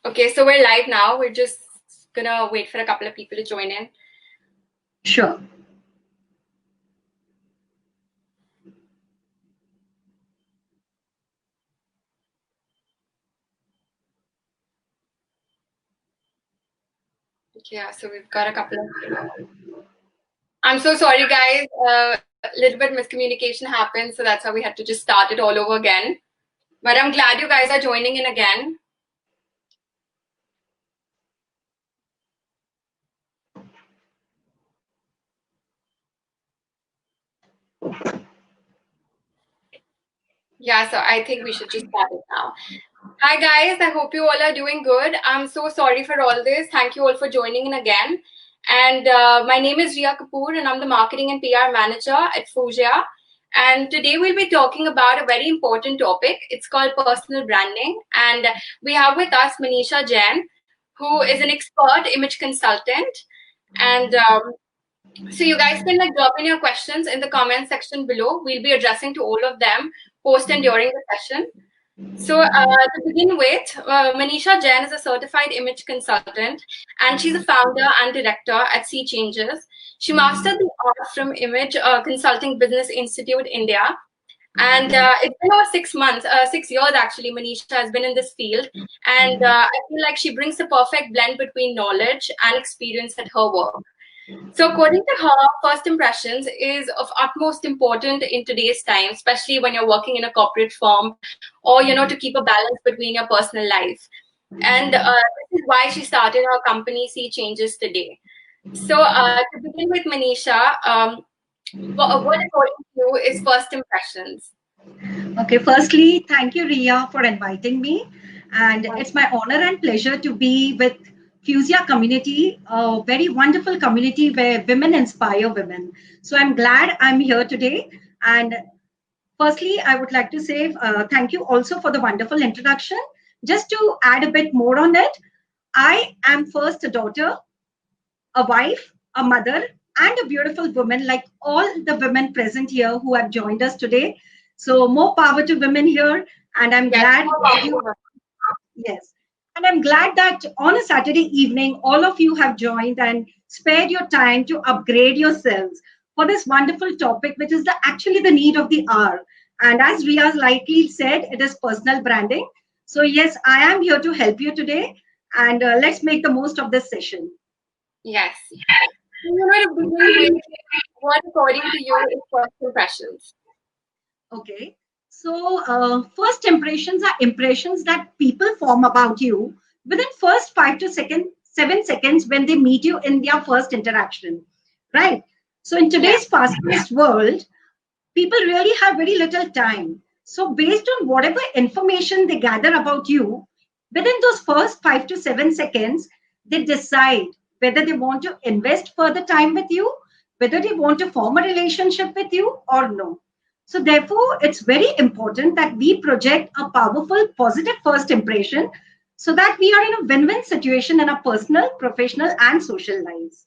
Okay, so we're live now. We're just gonna wait for a couple of people to join in. Sure. Yeah, so we've got a couple of. I'm so sorry, guys. A little bit miscommunication happened, so that's how we had to just start it all over again. But I'm glad you guys are joining in again. Yeah, so I think we should just start it now. Hi, guys. I hope you all are doing good. I'm so sorry for all this. Thank you all for joining in again. And my name is Riya Kapoor, and I'm the Marketing and PR Manager at Fuzia. And today we'll be talking about a very important topic. It's called personal branding. And we have with us Manisha Jain, who is an expert image consultant. And so you guys can drop in your questions in the comment section below. We'll be addressing to all of them post and during the session. So to begin with, Manisha Jain is a certified image consultant, and she's a founder and director at Sea Changes. She mastered the art from Image Consulting Business Institute, India. And it's been over 6 months, 6 years actually, Manisha has been in this field. And I feel like she brings a perfect blend between knowledge and experience at her work. So according to her, first impressions is of utmost importance in today's time, especially when you're working in a corporate firm or, to keep a balance between your personal life. And this is why she started her company, See Changes Today. So to begin with, Manisha, what according to you is first impressions? Okay, firstly, thank you, Ria, for inviting me. And it's my honor and pleasure to be with Fuzia community, a very wonderful community where women inspire women. So I'm glad I'm here today. And firstly, I would like to say thank you also for the wonderful introduction. Just to add a bit more on it, I am first a daughter, a wife, a mother, and a beautiful woman, like all the women present here who have joined us today. So, more power to women here. And I'm Yes, glad you, yes. And I'm glad that on a Saturday evening, all of you have joined and spared your time to upgrade yourselves for this wonderful topic, which is actually the need of the hour. And as Ria likely said, it is personal branding. So, yes, I am here to help you today. And let's make the most of this session. yes. To begin with, what according to you is first impressions? Okay. So, first impressions are impressions that people form about you within first 7 seconds when they meet you in their first interaction, right? So, in Yeah. today's fast-paced world, people really have very little time. So, based on whatever information they gather about you, within those first 5 to 7 seconds, they decide whether they want to invest further time with you, whether they want to form a relationship with you or no. So, therefore, it's very important that we project a powerful, positive first impression so that we are in a win win situation in our personal, professional, and social lives.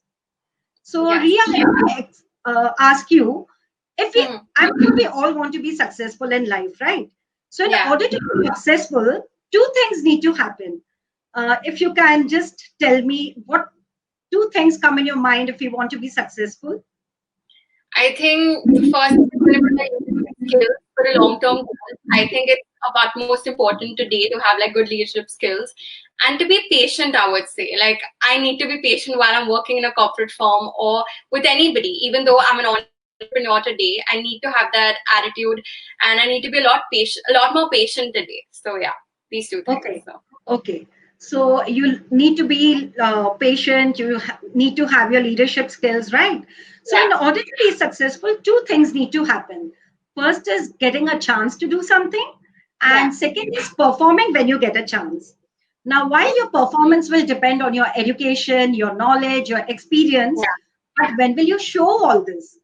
So, Yes. Ria, let me ask you if we, Hmm. I'm sure we all want to be successful in life, right? So, in Yeah. order to be successful, two things need to happen. If you can just tell me what two things come in your mind if you want to be successful. I think first is going to be like skills for a long-term goal. I think it's of utmost important today to have like good leadership skills and to be patient, I would say. Like I need to be patient while I'm working in a corporate firm or with anybody, even though I'm an entrepreneur today, I need to have that attitude and I need to be a lot more patient today. So yeah, these two things. Okay. So Okay. So you need to be patient. You need to have your leadership skills, right? So yeah, in order to be successful, two things need to happen. First is getting a chance to do something, yeah, and second is performing when you get a chance. Now, while your performance will depend on your education, your knowledge, your experience, yeah, but when will you show all this?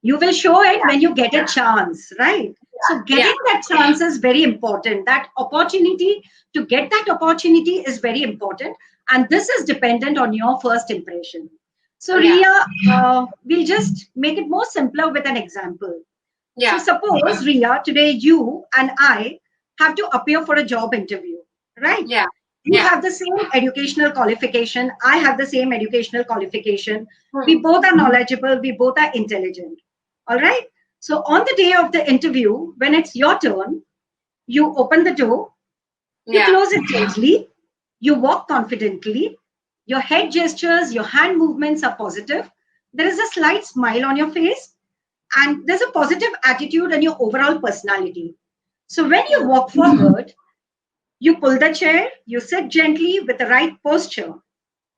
You will show it when you get a chance, right? So yeah, getting that chance is very important. That opportunity, to get that opportunity is very important, and this is dependent on your first impression. So yeah, Ria, we'll just make it more simpler with an example. So yeah, suppose Ria, today you and I have to appear for a job interview, right? yeah, You have the same educational qualification. I have the same educational qualification. We Hmm. both are knowledgeable. We both are intelligent. All right. So on the day of the interview, when it's your turn, you open the door, you Yeah. close it gently, you walk confidently, your head gestures, your hand movements are positive. There is a slight smile on your face, and there's a positive attitude and your overall personality. So when you Hmm. walk forward, you pull the chair, you sit gently with the right posture.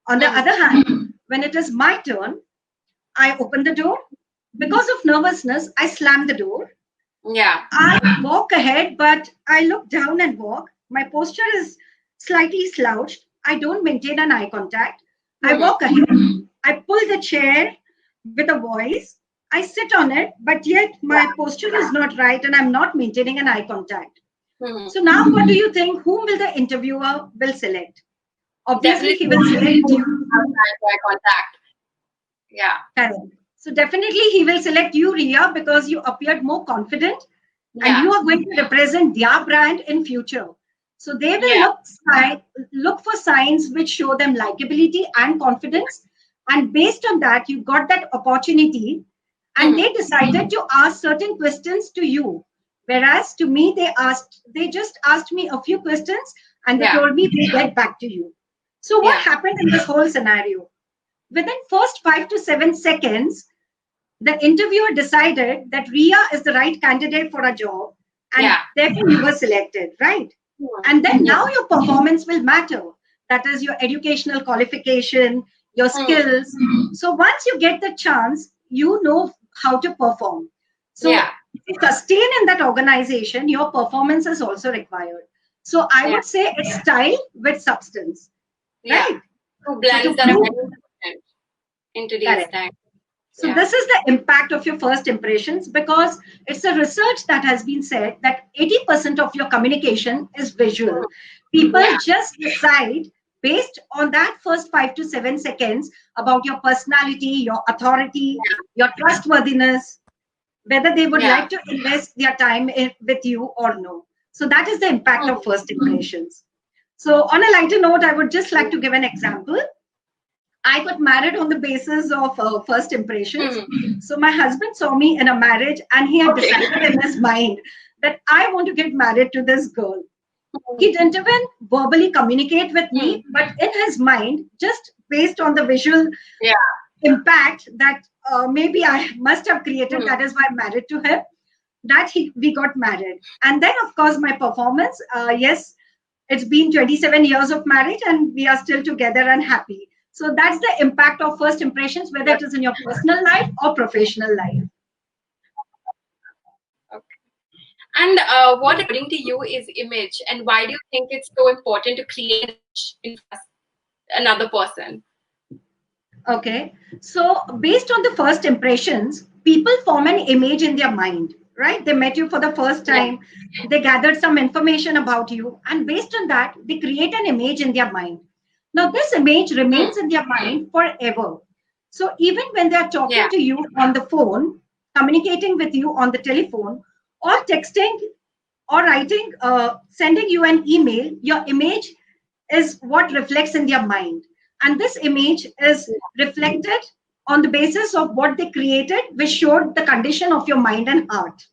On the Hmm. other hand, when it is my turn, I open the door. Because of nervousness, I slam the door. Yeah. I walk ahead, but I look down and walk. My posture is slightly slouched. I don't maintain an eye contact. I Hmm. walk ahead. I pull the chair with a voice. I sit on it, but yet Yeah. my posture is not right and I'm not maintaining an eye contact. Hmm. So now what do you think? Whom will the interviewer will select? Obviously, Definitely he will select you. have eye contact. Yeah. Correct. So definitely he will select you, Ria, because you appeared more confident and Yeah. you are going to represent their brand in future. So they will Yeah. look for signs which show them likability and confidence. And based on that, you got that opportunity and Hmm. they decided to ask certain questions to you. Whereas to me, they just asked me a few questions and they Yeah. told me we'll get back to you. So what Yeah. happened in this whole scenario? Within first 5 to 7 seconds, the interviewer decided that Ria is the right candidate for a job and Yeah. therefore you were selected, right? Hmm. And then Yeah. now your performance will matter. That is your educational qualification, your Hmm. skills. So once you get the chance, you know how to perform. Yeah. So to sustain in that organization, your performance is also required. So I Yeah. would say it's style with substance, Yeah. right? Two So to blends that are prove very important in today's correct. time. So Yeah. this is the impact of your first impressions because it's a research that has been said that 80% of your communication is visual. Hmm. People Yeah. just decide based on that first 5 to 7 seconds about your personality, your authority, your trustworthiness, whether they would Yeah. like to invest their time with you or no. So that is the impact of Hmm. first impressions. So on a lighter note, I would just like to give an example. I got married on the basis of first impressions. Hmm. So my husband saw me in a marriage and he had Okay. decided in his mind that I want to get married to this girl. He didn't even verbally communicate with Hmm. me, but in his mind, just based on the visual Yeah. impact that maybe I must have created, Hmm. that is why I'm married to him, we got married. And then, of course, my performance, yes, it's been 27 years of marriage and we are still together and happy. So that's the impact of first impressions, whether it is in your personal life or professional life. Okay. And what, according to you, is image, and why do you think it's so important to create an image in another person? Okay. So, based on the first impressions, people form an image in their mind, right? They met you for the first Yeah. time, they gathered some information about you, and based on that, they create an image in their mind. Now, this image Hmm. remains in their mind forever. So, even when they are talking Yeah. to you on the phone, communicating with you on the telephone, or texting or writing, sending you an email, your image is what reflects in their mind. And this image is reflected on the basis of what they created, which showed the condition of your mind and heart,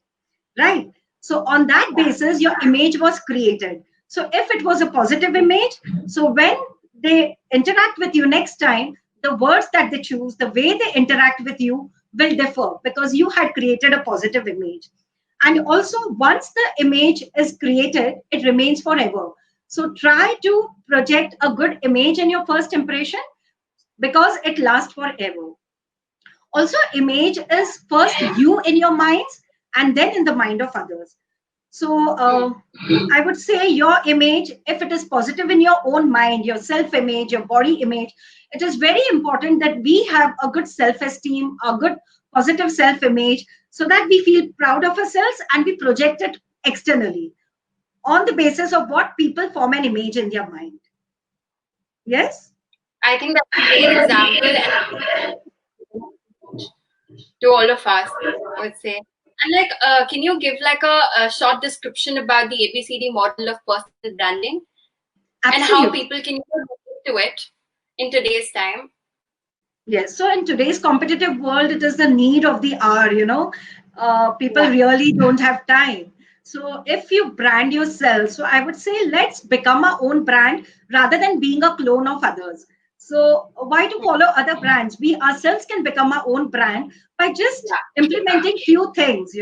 right? So, on that basis, your image was created. So, if it was a positive image, so when they interact with you next time, the words that they choose, the way they interact with you will differ because you had created a positive image. And also, once the image is created, it remains forever. So try to project a good image in your first impression because it lasts forever. Also, image is first you in your minds and then in the mind of others. So I would say your image, if it is positive in your own mind, your self image, your body image, it is very important that we have a good self esteem, a good positive self image, so that we feel proud of ourselves and we project it externally on the basis of what people form an image in their mind. Yes? I think that's a great example to all of us, I would say. And like, can you give like a short description about the ABCD model of personal branding? and how Absolutely. people can relate to it in today's time. Yes. So in today's competitive world, it is the need of the hour, people Yeah, really don't have time. So if you brand yourself, so I would say let's become our own brand rather than being a clone of others. So why to follow other brands? We ourselves can become our own brand by just yeah, implementing few things.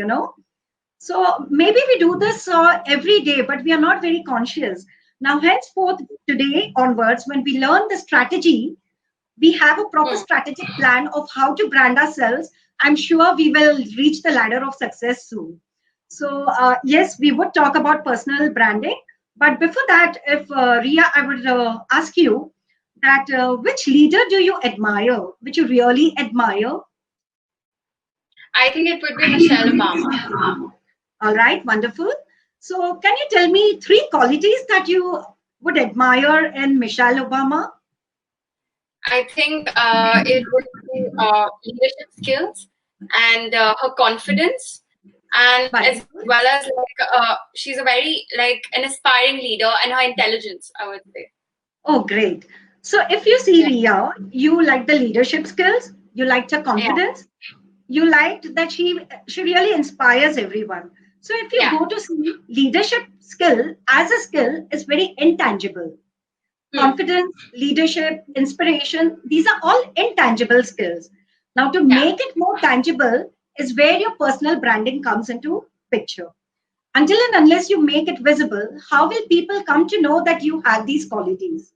So maybe we do this every day, but we are not very conscious. Now, henceforth, today onwards, when we learn the strategy, we have a proper hmm. strategic plan of how to brand ourselves. I'm sure we will reach the ladder of success soon. So, yes, we would talk about personal branding. But before that, if Ria, I would ask you that which leader do you admire, which you really admire? I think it would be Michelle Obama. All right, wonderful. So, can you tell me three qualities that you would admire in Michelle Obama? I think it would be leadership skills and her confidence, and as Wonderful. well as she's a very an aspiring leader, and her intelligence, I would say. Oh, great. So, if you see Yeah, Ria, you like the leadership skills, you liked her yeah, confidence, you liked that she really inspires everyone. So, if you yeah. go to see leadership skill as a skill is very intangible. Hmm. Confidence, leadership, inspiration, these are all intangible skills. Now, to Yeah, make it more tangible is where your personal branding comes into picture. Until and unless you make it visible, how will people come to know that you have these qualities?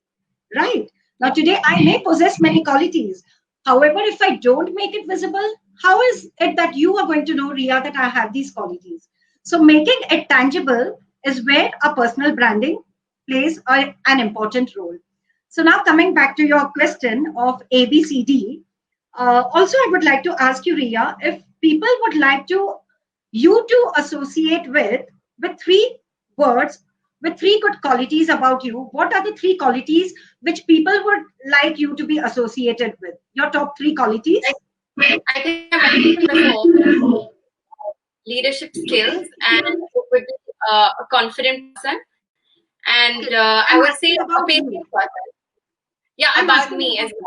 Right. Now, yeah, today I may possess many qualities. However, if I don't make it visible, how is it that you are going to know, Ria, that I have these qualities? So, making it tangible is where a personal branding plays an important role. So, now coming back to your question of ABCD, also I would like to ask you, Ria, if people would like you to associate with three words with three good qualities about you, what are the three qualities which people would like you to be associated with? Your top three I, qualities? I think I mentioned before leadership skills, and it would be a confident person, and Okay, I I'm would say asking a about patient you. person. Yeah, I'm about asking me as about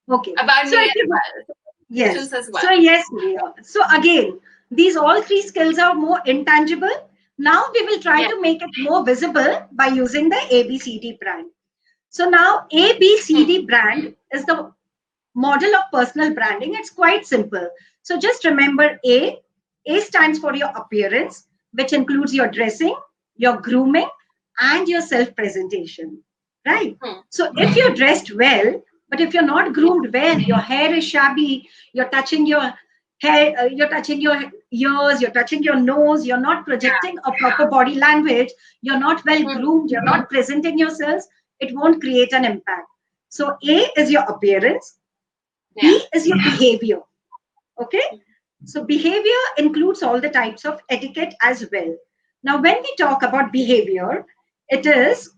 well. okay. About So me if as you well. yes, Patience as so well. yes, Ria. So again, these all three skills are more intangible. Now we will try Yeah. to make it more visible by using the ABCD brand. So now ABCD Hmm. brand is the model of personal branding. It's quite simple. So just remember A stands for your appearance, which includes your dressing, your grooming, and your self presentation. Right? Hmm. So if you're dressed well, but if you're not Yeah. groomed well, your hair is shabby, you're touching your hair, you're touching your ears, you're touching your nose, you're not projecting a proper body language, you're not well Hmm. groomed, you're not presenting yourselves, it won't create an impact. So A is your appearance, Yeah. B is your behavior. Okay. So behavior includes all the types of etiquette as well. Now, when we talk about behavior, it is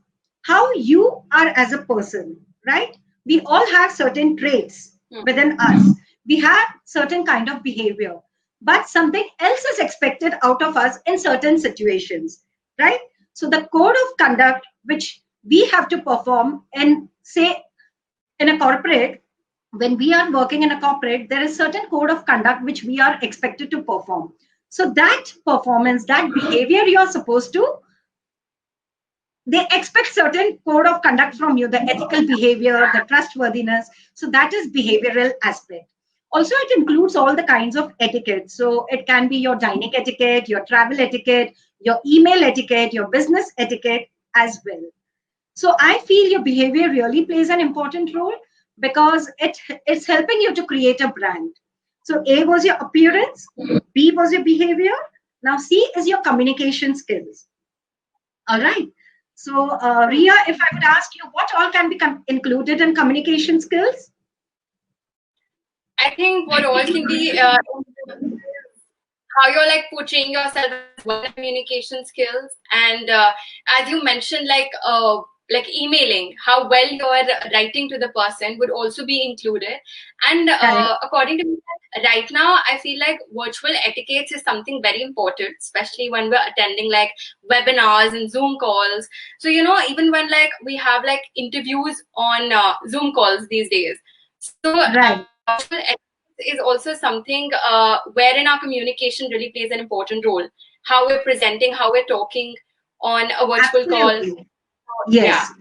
how you are as a person, right? We all have certain traits Hmm. within us. We have certain kind of behavior, but something else is expected out of us in certain situations, right? So the code of conduct which we have to perform in, say, in a corporate, when we are working in a corporate, there is certain code of conduct which we are expected to perform. So that performance, that behavior you are supposed to, they expect certain code of conduct from you, the ethical behavior, the trustworthiness. So that is behavioral aspect. Also, it includes all the kinds of etiquette. So it can be your dining etiquette, your travel etiquette, your email etiquette, your business etiquette as well. So I feel your behavior really plays an important role because it's helping you to create a brand. So A was your appearance, B was your behavior. Now C is your communication skills. All right. So Hmm. Ria, if I would ask you what all can be included in communication skills? I think what all can be how you're portraying yourself as well, communication skills, and as you mentioned, like emailing, how well you're writing to the person would also be included. And Correct. according to me, right now, I feel like virtual etiquettes is something very important, especially when we're attending like webinars and Zoom calls. So, even when like we have like interviews on Zoom calls these days. So, Right. virtual etiquette is also something wherein our communication really plays an important role. How we're presenting, how we're talking on a virtual call. Absolutely. Yeah. Yes.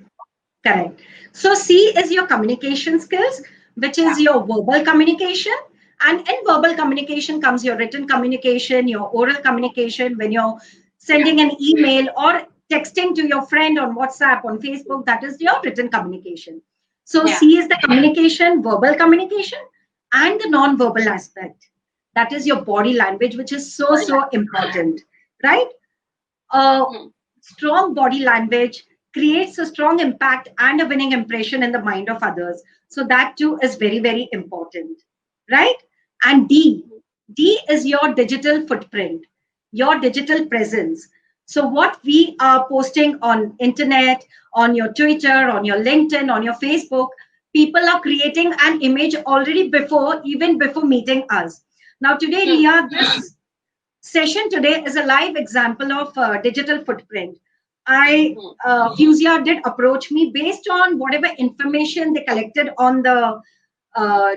Correct. So C is your communication skills, which is Yeah. your verbal communication. And in verbal communication comes your written communication, your oral communication, when you're Yeah. sending an email or texting to your friend on WhatsApp, on Facebook, that is your written communication. So Yeah. C is the communication, verbal communication, and the non-verbal aspect. That is your body language, which is so, so important, right? Hmm. Strong body language creates a strong impact and a winning impression in the mind of others. So that too is very, very important, right? And D is your digital footprint, your digital presence. So what we are posting on internet, on your Twitter, on your LinkedIn, on your Facebook, people are creating an image already before, even before meeting us. Now today, Hmm. Ria, this session today is a live example of digital footprint. Hmm. Fuzia did approach me based on whatever information they collected on the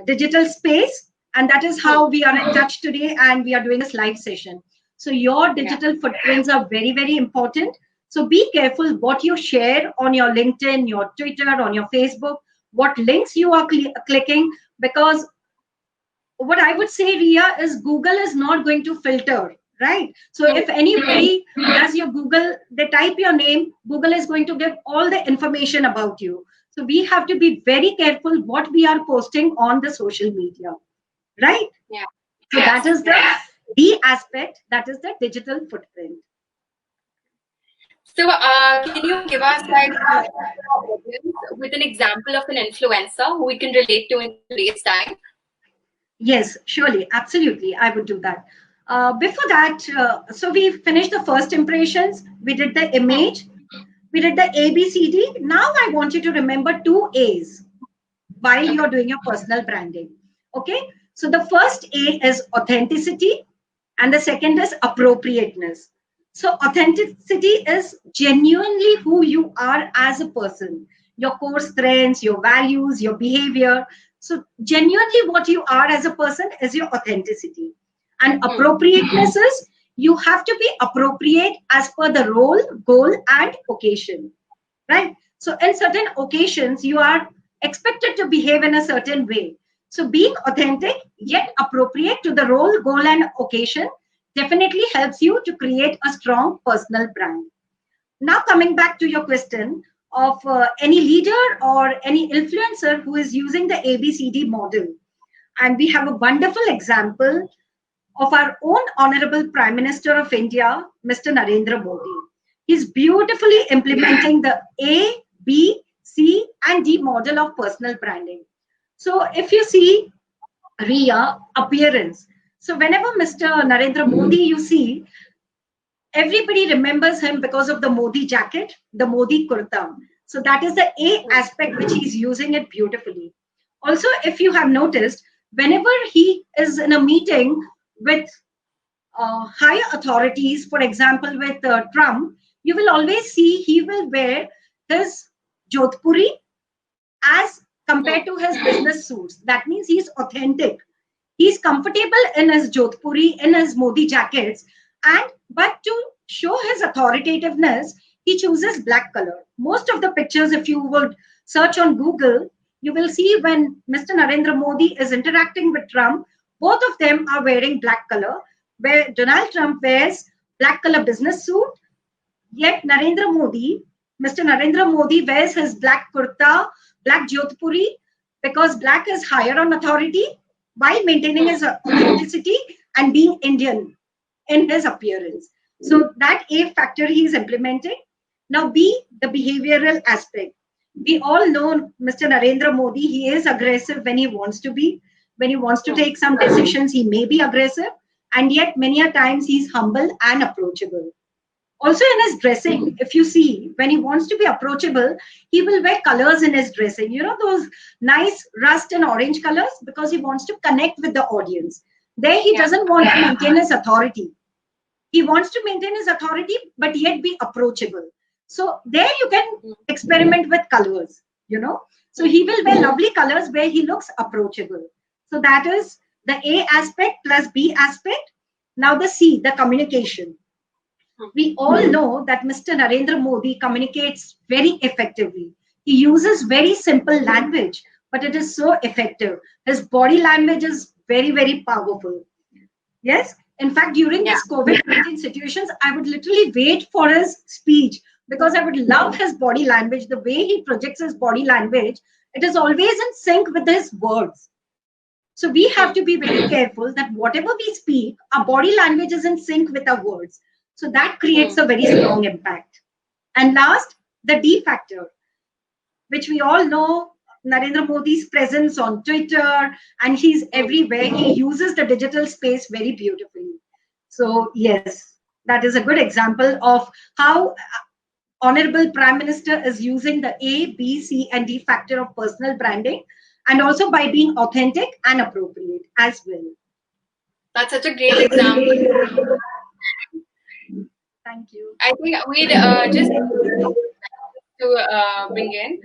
digital space, and that is Hmm. how we are in touch today, and we are doing this live session. So your Yeah. digital footprints are very, very important. So be careful what you share on your LinkedIn, your Twitter, on your Facebook, what links you are clicking, because what I would say, Ria, is Google is not going to filter, right? So Hmm. if anybody does your Google, they type your name, Google is going to give all the information about you. So we have to be very careful what we are posting on the social media, right? Yeah. So Yes. that is the D aspect, that is the digital footprint. So, can you give us like audience with an example of an influencer who we can relate to in today's time? Yes, surely, absolutely, I would do that. Before that, so we finished the first impressions, we did the Hmm. image, we did the ABCD. Now I want you to remember two A's while Okay. you're doing your personal branding. Okay. So the first A is authenticity, and the second is appropriateness. So authenticity is genuinely who you are as a person, your core strengths, your values, your behavior. So genuinely what you are as a person is your authenticity. And Hmm. appropriateness is you have to be appropriate as per the role, goal, and occasion, right? So in certain occasions, you are expected to behave in a certain way. So being authentic yet appropriate to the role, goal, and occasion definitely helps you to create a strong personal brand. Now, coming back to your question of any leader or any influencer who is using the ABCD model, and we have a wonderful example of our own Honorable Prime Minister of India, Mr. Narendra Modi. He's beautifully implementing the A, B, C, and D model of personal branding. So if you see Ria appearance, so whenever Mr. Narendra Modi you see, everybody remembers him because of the Modi jacket, the Modi kurta. So that is the A Hmm. aspect which he's using it beautifully. Also, if you have noticed, whenever he is in a meeting with higher authorities, for example, with Trump, you will always see he will wear his Jodhpuri as Hmm. compared to his business suits. That means he's authentic. He's comfortable in his Jodhpuri, in his Modi jackets, and but to show his authoritativeness, he chooses black color. Most of the pictures, if you would search on Google, you will see when Mr. Narendra Modi is interacting with Trump, both of them are wearing black color, where Donald Trump wears black color business suit, yet Mr. Narendra Modi wears his black kurta, black jodhpuri, because black is higher on authority while maintaining Hmm. his authenticity and being Indian in his appearance. So that A factor he is implementing. Now B, the behavioral aspect. We all know Mr. Narendra Modi, he is aggressive when he wants to be. When he wants to Hmm. take some decisions, he may be aggressive. And yet many a times he's humble and approachable. Also in his dressing, if you see, when he wants to be approachable, he will wear colors in his dressing, those nice rust and orange colors, because he wants to connect with the audience. There he doesn't want to maintain his authority. He wants to maintain his authority, but yet be approachable. So there you can experiment with colors. So he will wear lovely colors where he looks approachable. So that is the A aspect plus B aspect. Now the C, the communication. We all know that Mr. Narendra Modi communicates very effectively. He uses very simple language, but it is so effective. His body language is very, very powerful. Yes. In fact, during this COVID-19 situations, I would literally wait for his speech because I would love his body language, the way he projects his body language. It is always in sync with his words. So we have to be very careful that whatever we speak, our body language is in sync with our words. So that creates a very strong impact. And last, the D factor, which we all know Narendra Modi's presence on Twitter, and he's everywhere. He uses the digital space very beautifully. So yes, that is a good example of how Honorable Prime Minister is using the A, B, C, and D factor of personal branding, and also by being authentic and appropriate as well. That's such a great example. Thank you. I think we'd just to bring in.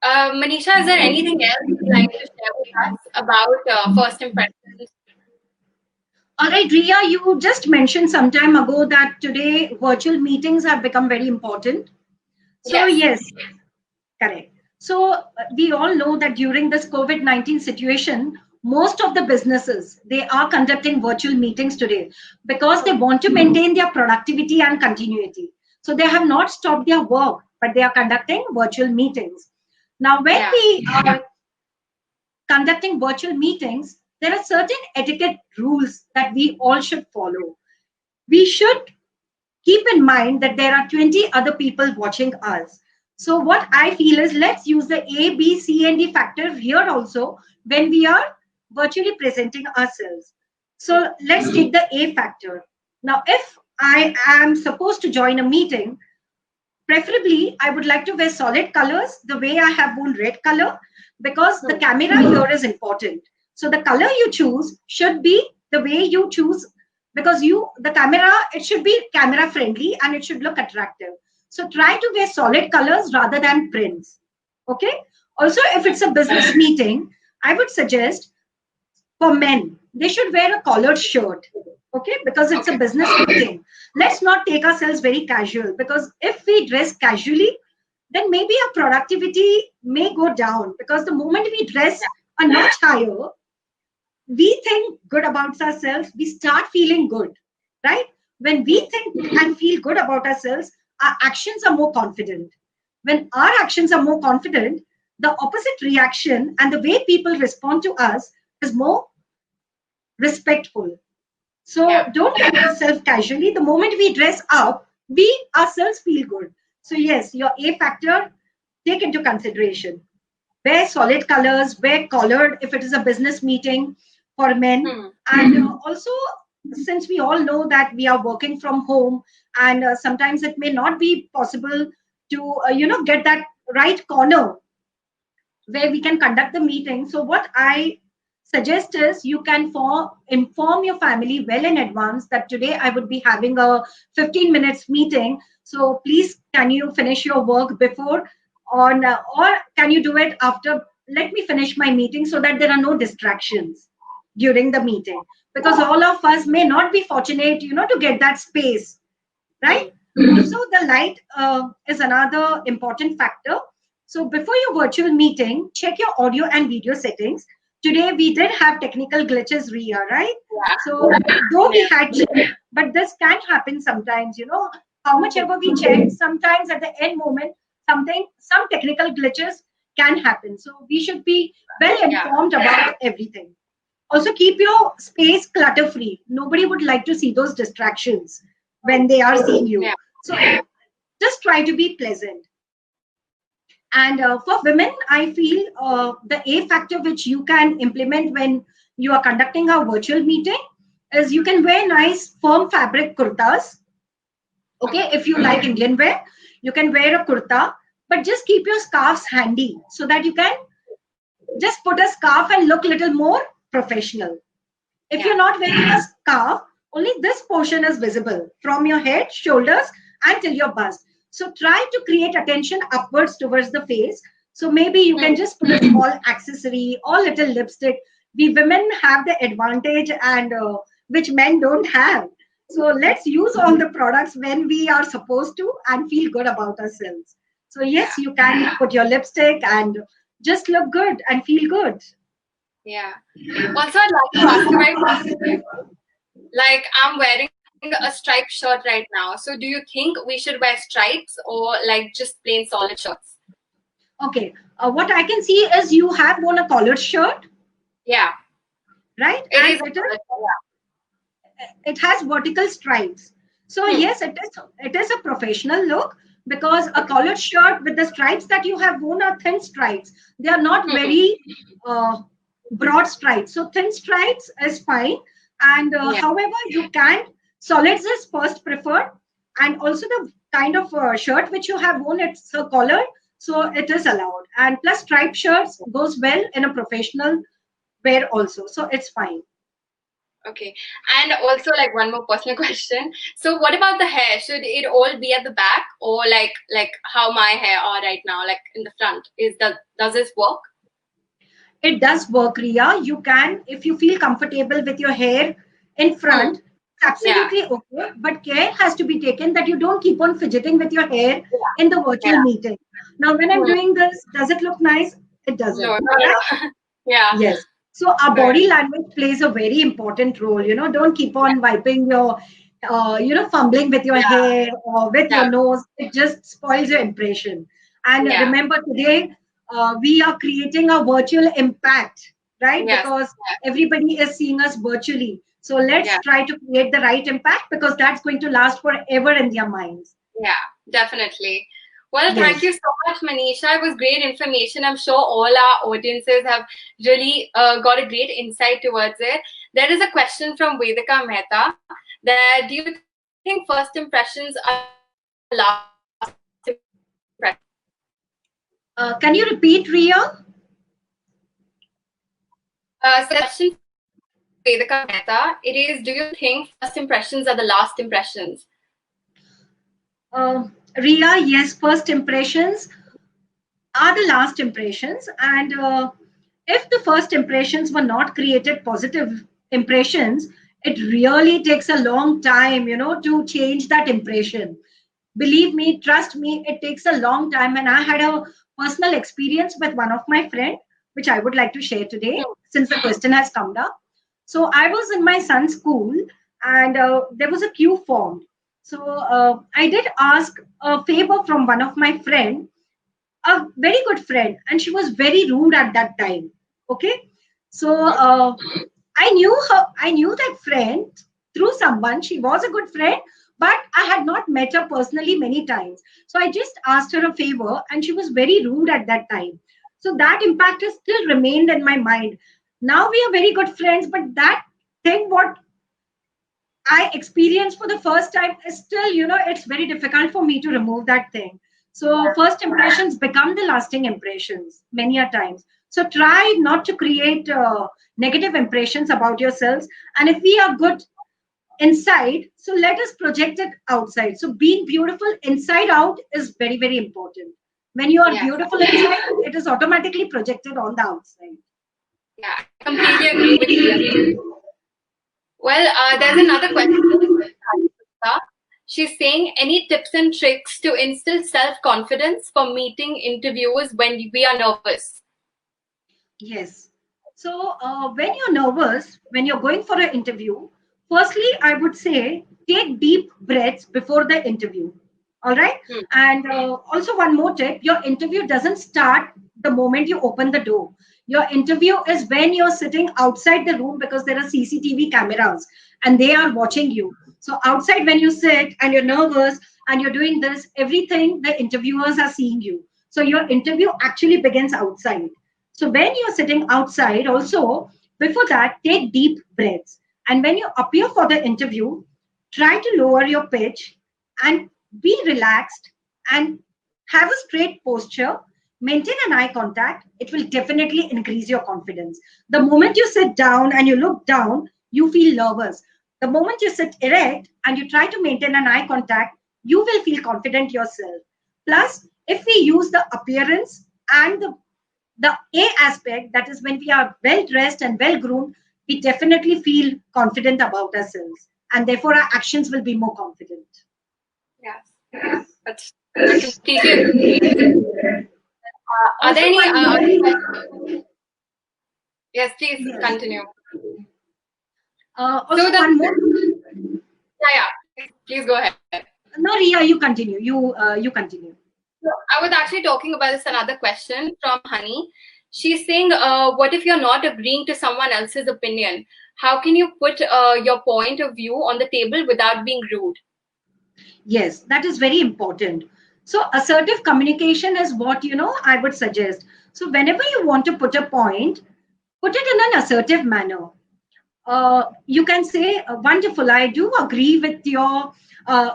Manisha, is there anything else you'd like to share with us about first impressions? All right, Ria, you just mentioned some time ago that today virtual meetings have become very important. So yes, correct. So we all know that during this COVID-19 situation, most of the businesses, they are conducting virtual meetings today because they want to maintain their productivity and continuity. So they have not stopped their work, but they are conducting virtual meetings. Now, when we are conducting virtual meetings, there are certain etiquette rules that we all should follow. We should keep in mind that there are 20 other people watching us. So what I feel is, let's use the A, B, C, and D factor here also when we are virtually presenting ourselves. So let's take the A factor. Now, if I am supposed to join a meeting, preferably I would like to wear solid colors the way I have worn red color, because the camera here is important. So the color you choose should be the way you choose, because the camera, it should be camera friendly and it should look attractive. So try to wear solid colors rather than prints. Okay. Also, if it's a business meeting, I would suggest for men, they should wear a collared shirt. Okay, because it's a business meeting. Let's not take ourselves very casual, because if we dress casually, then maybe our productivity may go down, because the moment we dress a notch higher, we think good about ourselves, we start feeling good, right? When we think and feel good about ourselves, our actions are more confident. When our actions are more confident, the opposite reaction and the way people respond to us is more respectful. So don't take yourself casually. The moment we dress up, we ourselves feel good. So yes, your A factor, take into consideration. Wear solid colors, wear collared if it is a business meeting for men. And also, since we all know that we are working from home, and sometimes it may not be possible to, get that right corner where we can conduct the meeting. So what I suggest is, you can inform your family well in advance that today I would be having a 15 minutes meeting. So please, can you finish your work before or can you do it after? Let me finish my meeting so that there are no distractions during the meeting, because all of us may not be fortunate, to get that space, right? Also, the light is another important factor. So before your virtual meeting, check your audio and video settings. Today we did have technical glitches, Ria, right? So though we had checked, but this can happen sometimes, how much ever we check, sometimes at the end moment, some technical glitches can happen. So we should be well informed about everything. Also, keep your space clutter free. Nobody would like to see those distractions when they are seeing you. So just try to be pleasant. And for women, I feel the A factor which you can implement when you are conducting a virtual meeting, is you can wear nice firm fabric kurtas. Okay, if you like Indian wear, you can wear a kurta, but just keep your scarves handy so that you can just put a scarf and look a little more professional. If you're Yeah. not wearing a scarf, only this portion is visible from your head, shoulders, until your bust. So try to create attention upwards towards the face. So maybe you can just put a small accessory or little lipstick. We women have the advantage and which men don't have. So let's use all the products when we are supposed to and feel good about ourselves. So yes, Yeah. you can put your lipstick and just look good and feel good. Yeah. Also, I'd like to ask you very like I'm wearing a striped shirt right now. So do you think we should wear stripes or like just plain solid shirts? Okay, what I can see is you have worn a collared shirt, Yeah, right? it is And a solid shirt. it has vertical stripes. So Yeah. yes, it is a professional look because a Okay. collared shirt with the stripes that you have worn are thin stripes. They are not very uh, broad stripes. So thin stripes is fine. And Yeah. however, you can solids is first preferred, and also the kind of shirt which you have worn, it's a collar, so it is allowed. And plus striped shirts goes well in a professional wear also, so it's fine. Okay. And also like one more personal question. So what about the hair? Should it all be at the back or like how my hair are right now, like in the front? Does this work? It does work, Ria. You can, if you feel comfortable with your hair in Hmm. front, it's Yeah. absolutely okay. But care has to be taken that you don't keep on fidgeting with your hair in the Yeah. virtual meeting. Now, when I'm Hmm. doing this, does it look nice? It No, doesn't, no, no, right? no. Yeah. Yes. So our Right. body language plays a very important role. Don't keep on wiping your, fumbling with your Yeah. hair or with Yeah. your nose. It just spoils your impression. And Yeah. remember, today we are creating a virtual impact, right? Yes. Because everybody is seeing us virtually. So let's Yeah. try to create the right impact because that's going to last forever in their minds. Yeah, definitely. Well, thank Yes. you so much, Manisha. It was great information. I'm sure all our audiences have really got a great insight towards it. There is a question from Vedika Mehta that do you think first impressions are the last impressions? Can you repeat, Ria? So the question from Vedika Mehta, it is, do you think first impressions are the last impressions? Ria, yes, first impressions are the last impressions. And if the first impressions were not created positive impressions, it really takes a long time, to change that impression. Believe me, trust me, it takes a long time. And I had a personal experience with one of my friend, which I would like to share today since the question has come up. So I was in my son's school and there was a queue formed. So I did ask a favor from one of my friend, a very good friend, and she was very rude at that time. Okay, so I knew that friend through someone. She was a good friend, but I had not met her personally many times. So I just asked her a favor, and she was very rude at that time. So that impact has still remained in my mind. Now we are very good friends, but that thing what I experienced for the first time is still, it's very difficult for me to remove that thing. So first impressions become the lasting impressions many a times. So try not to create negative impressions about yourselves. And if we are good inside, so let us project it outside. So being beautiful inside out is very, very important. When you are Yes. beautiful inside, it is automatically projected on the outside. Yeah, I completely agree with you. Well, there's another question. She's saying, any tips and tricks to instill self-confidence for meeting interviews when we are nervous? Yes. So when you're nervous, when you're going for an interview, firstly, I would say take deep breaths before the interview. All right. Hmm. And also, one more tip, your interview doesn't start the moment you open the door. Your interview is when you're sitting outside the room because there are CCTV cameras and they are watching you. So, outside, when you sit and you're nervous and you're doing this, everything the interviewers are seeing you. So, your interview actually begins outside. So when you're sitting outside, also Before that, take deep breaths. And when you appear for the interview, try to lower your pitch and be relaxed and have a straight posture. Maintain an eye contact. It will definitely increase your confidence. The moment you sit down and you look down, you feel nervous. The moment you sit erect and you try to maintain an eye contact, you will feel confident yourself. Plus, if we use the appearance and the A aspect, that is when we are well dressed and well groomed, we definitely feel confident about ourselves. And therefore, our actions will be more confident. Yes, that's, I completely agree. Are there Also, any one other more. questions? Yes, please Yes. continue. So Also, one more. yeah, please go ahead. No, Ria, you continue. You continue. So I was actually talking about this another question from Honey. She's saying, what if you're not agreeing to someone else's opinion? How can you put your point of view on the table without being rude? Yes, that is very important. So, assertive communication is what I would suggest. So, whenever you want to put a point, put it in an assertive manner. You can say, "Wonderful, I do agree with uh,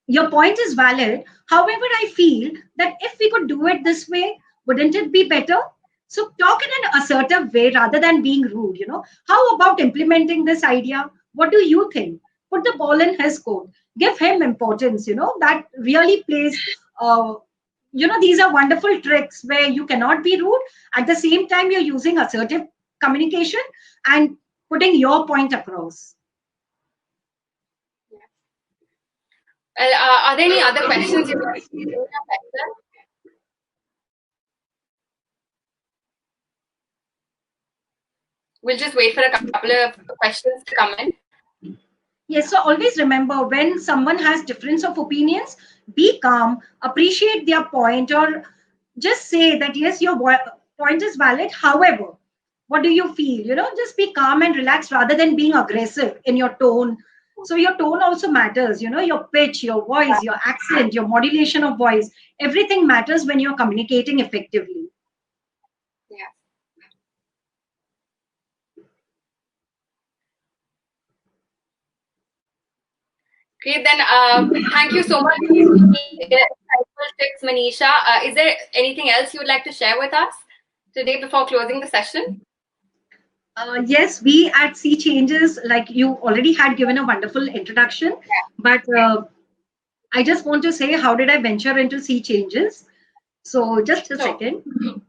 your point is valid. However, I feel that if we could do it this way, wouldn't it be better?" So talk in an assertive way rather than being rude. How about implementing this idea? What do you think? Put the ball in his court. Give him importance. That really plays. These are wonderful tricks where you cannot be rude. At the same time, you're using assertive communication and putting your point across. Well, are there any other questions you have? We'll just wait for a couple of questions to come in. Yes, so always remember when someone has difference of opinions, be calm, appreciate their point, or just say that yes, your point is valid. However, what do you feel? Just be calm and relaxed rather than being aggressive in your tone. So your tone also matters. Your pitch, your voice, your accent, your modulation of voice, everything matters when you're communicating effectively. Yeah. Okay, then thank you so much for insightful tips, Manisha. Is there anything else you would like to share with us today before closing the session? Yes, we at Sea Changes, like you already had given a wonderful introduction, but I just want to say, how did I venture into Sea Changes? So just a So, second.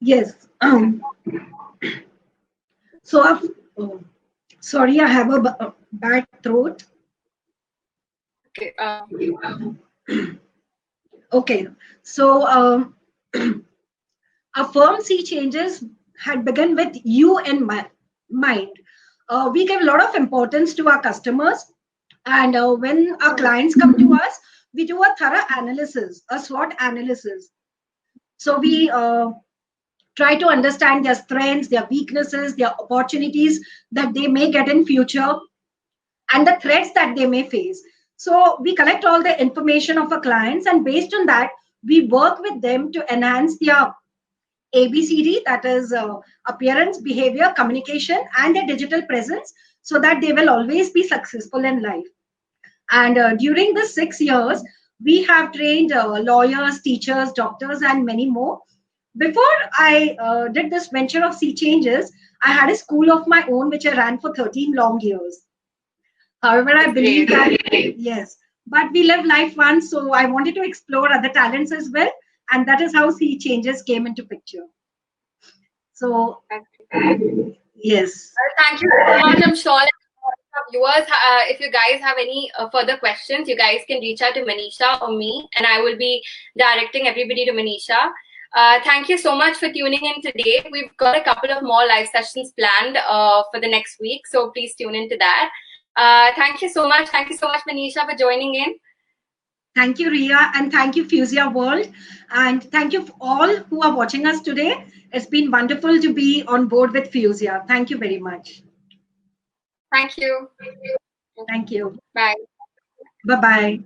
Yes. So, oh, sorry, I have a bad throat. okay, Okay. So, our firm Sea Changes had begun with you in mind. We give a lot of importance to our customers, and when our clients come to us, we do a thorough analysis, a SWOT analysis. So we try to understand their strengths, their weaknesses, their opportunities that they may get in future, and the threats that they may face. So we collect all the information of our clients, and based on that, we work with them to enhance their ABCD, that is appearance, behavior, communication, and their digital presence, so that they will always be successful in life. And during the 6 years, we have trained lawyers, teachers, doctors, and many more. Before I did this venture of Sea Changes, I had a school of my own, which I ran for 13 long years. However, I that's believe great. that, yes, but we live life once, so I wanted to explore other talents as well. And that is how Sea Changes came into picture. So, That's great. yes. Thank you so much. I'm sure our viewers, if you guys have any further questions, you guys can reach out to Manisha or me, and I will be directing everybody to Manisha. Thank you so much for tuning in today. We've got a couple of more live sessions planned for the next week, so please tune into that. Thank you so much. Thank you so much, Manisha, for joining in. Thank you, Ria, and thank you, Fuzia World. And thank you all who are watching us today. It's been wonderful to be on board with Fuzia. Thank you very much. Thank you. Thank you. Bye. Bye-bye.